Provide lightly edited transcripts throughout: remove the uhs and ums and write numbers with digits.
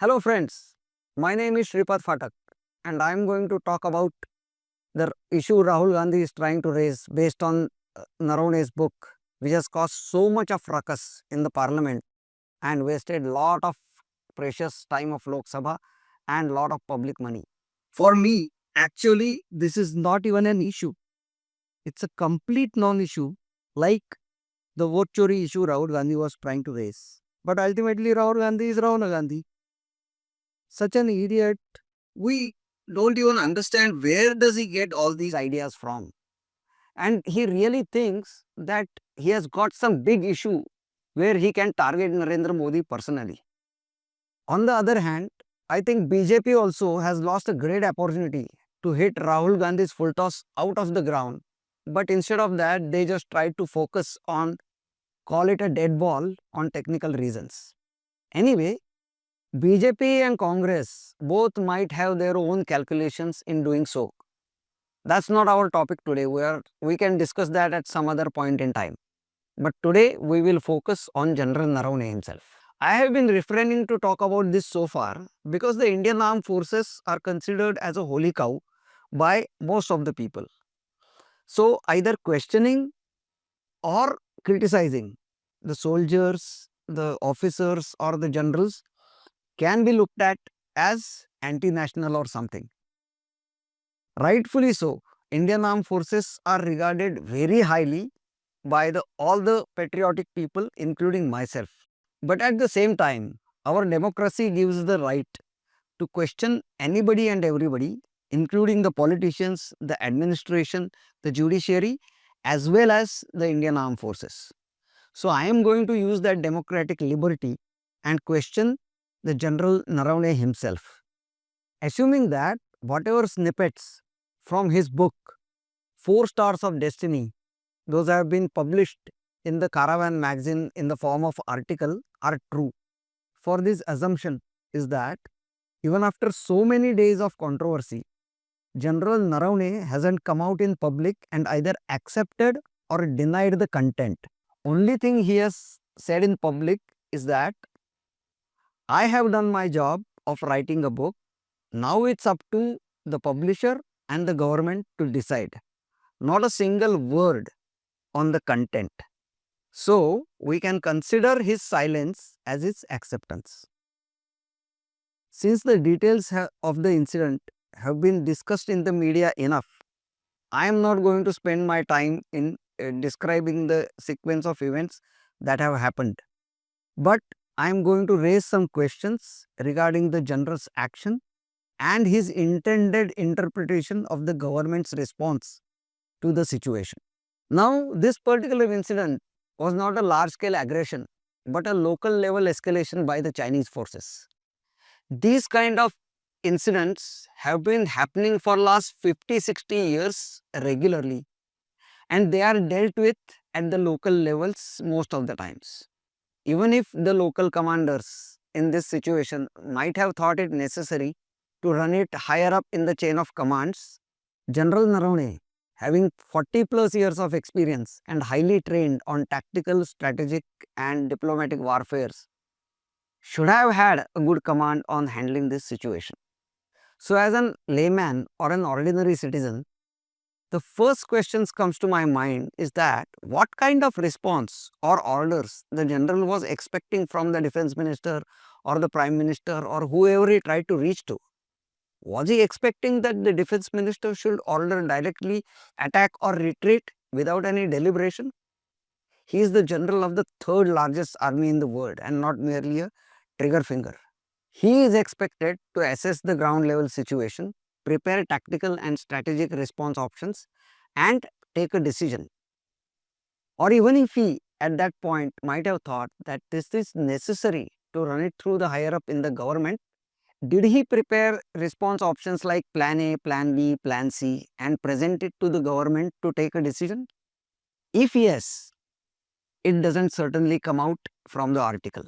Hello friends, my name is Shripad Phatak and I am going to talk about the issue Rahul Gandhi is trying to raise based on Naravane's book, which has caused so much of ruckus in the parliament and wasted lot of precious time of Lok Sabha and lot of public money. For me, actually, this is not even an issue. It's a complete non-issue like the vote chori issue Rahul Gandhi was trying to raise. But ultimately, Rahul Gandhi is Rahul Gandhi. Such an idiot. We don't even understand where does he get all these ideas from. And he really thinks that he has got some big issue where he can target Narendra Modi personally. On the other hand, I think BJP also has lost a great opportunity to hit Rahul Gandhi's full toss out of the ground. But instead of that, they just tried to focus on call it a dead ball on technical reasons. Anyway, BJP and Congress both might have their own calculations in doing so. That's not our topic today. We can discuss that at some other point in time. But today we will focus on General Naravane himself. I have been refraining to talk about this so far because the Indian armed forces are considered as a holy cow by most of the people. So either questioning or criticizing the soldiers, the officers or the generals can be looked at as anti-national or something. Rightfully so, Indian armed forces are regarded very highly by all the patriotic people, including myself. But at the same time, our democracy gives the right to question anybody and everybody, including the politicians, the administration, the judiciary, as well as the Indian armed forces. So I am going to use that democratic liberty and question the General Naravane himself. Assuming that whatever snippets from his book, 4 Stars of Destiny, those have been published in the Caravan magazine in the form of article are true. For this assumption is that even after so many days of controversy, General Naravane hasn't come out in public and either accepted or denied the content. Only thing he has said in public is that I have done my job of writing a book. Now it's up to the publisher and the government to decide. Not a single word on the content. So we can consider his silence as his acceptance. Since the details of the incident have been discussed in the media enough, I am not going to spend my time in describing the sequence of events that have happened. But I am going to raise some questions regarding the general's action and his intended interpretation of the government's response to the situation. Now, this particular incident was not a large-scale aggression, but a local level escalation by the Chinese forces. These kind of incidents have been happening for last 50-60 years regularly, and they are dealt with at the local levels most of the times. Even if the local commanders in this situation might have thought it necessary to run it higher up in the chain of commands, General Naravane, having 40 plus years of experience and highly trained on tactical, strategic and diplomatic warfares, should have had a good command on handling this situation. So as a layman or an ordinary citizen, the first questions comes to my mind is that what kind of response or orders the general was expecting from the defense minister or the prime minister or whoever he tried to reach to. Was he expecting that the defense minister should order directly attack or retreat without any deliberation? He is the general of the third largest army in the world and not merely a trigger finger. He is expected to assess the ground level situation, prepare tactical and strategic response options and take a decision. Or even if he at that point might have thought that this is necessary to run it through the higher up in the government, did he prepare response options like plan A, plan B, plan C and present it to the government to take a decision? If yes, it doesn't certainly come out from the article.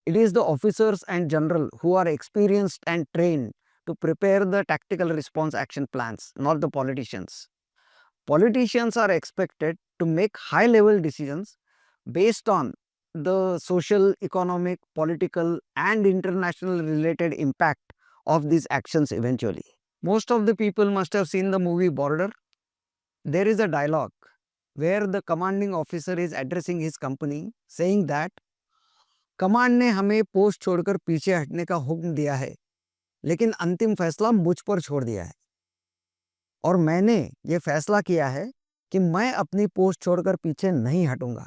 It is the officers and general who are experienced and trained to prepare the tactical response action plans, not the politicians. Politicians are expected to make high level decisions based on the social, economic, political, and international related impact of these actions eventually. Most of the people must have seen the movie Border. There is a dialogue where the commanding officer is addressing his company saying that command ने हमें post छोड़कर पीछे हटने का हुक्म दिया है, लेकिन अंतिम फैसला मुझ पर छोड़ दिया है और मैंने ये फैसला किया है कि मैं अपनी पोस्ट छोड़कर पीछे नहीं हटूंगा।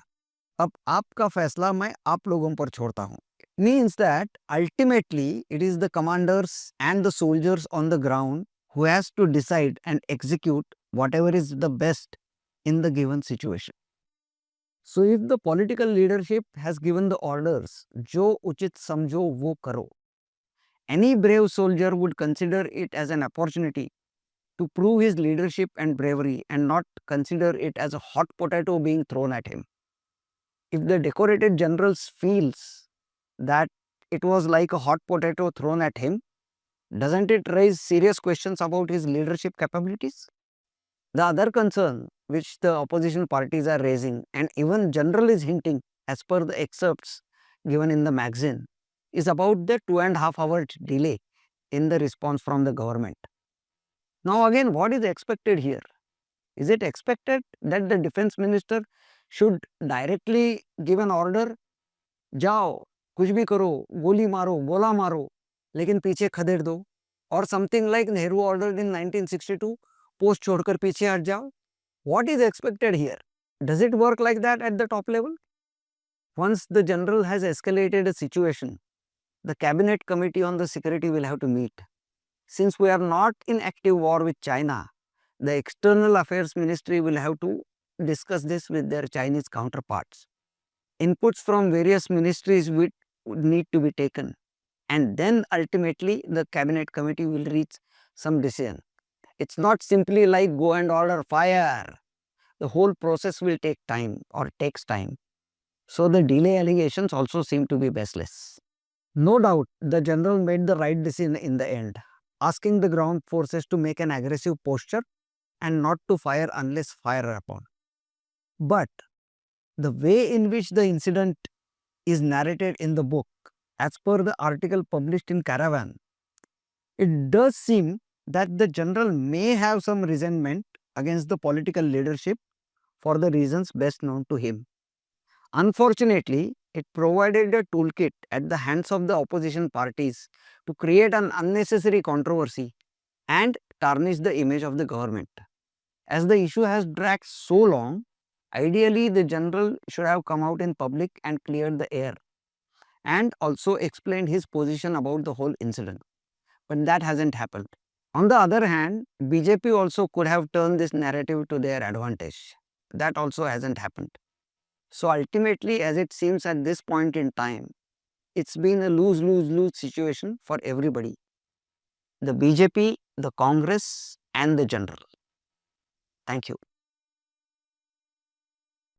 अब आपका फैसला मैं आप लोगों पर छोड़ता हूँ। Means that ultimately it is the commanders and the soldiers on the ground who has to decide and execute whatever is the best in the given situation. So if the political leadership has given the orders, जो उचित समझो वो करो, any brave soldier would consider it as an opportunity to prove his leadership and bravery and not consider it as a hot potato being thrown at him. If the decorated general feels that it was like a hot potato thrown at him, doesn't it raise serious questions about his leadership capabilities? The other concern which the opposition parties are raising, and even General is hinting as per the excerpts given in the magazine, is about the 2.5 hour delay in the response from the government. Now again, what is expected here? Is it expected that the defense minister should directly give an order, जाओ कुछ भी करो, गोली मारो, गोला मारो, लेकिन पीछे खदेड़ दो, or something like Nehru ordered in 1962, post छोड़कर पीछे हट जाओ? What is expected here? Does it work like that at the top level? Once the general has escalated a situation, the cabinet committee on the security will have to meet. Since we are not in active war with China, the external affairs ministry will have to discuss this with their Chinese counterparts. Inputs from various ministries would need to be taken, and then ultimately the cabinet committee will reach some decision. It's not simply like go and order fire. The whole process will take time or takes time. So the delay allegations also seem to be baseless. No doubt the general made the right decision in the end, asking the ground forces to make an aggressive posture and not to fire unless fired upon. But the way in which the incident is narrated in the book, as per the article published in Caravan, it does seem that the general may have some resentment against the political leadership for the reasons best known to him. Unfortunately, it provided a toolkit at the hands of the opposition parties to create an unnecessary controversy and tarnish the image of the government. As the issue has dragged so long, ideally the general should have come out in public and cleared the air and also explained his position about the whole incident. But that hasn't happened. On the other hand, BJP also could have turned this narrative to their advantage. That also hasn't happened. So ultimately, as it seems at this point in time, it's been a lose-lose-lose situation for everybody. The BJP, the Congress and the general. Thank you.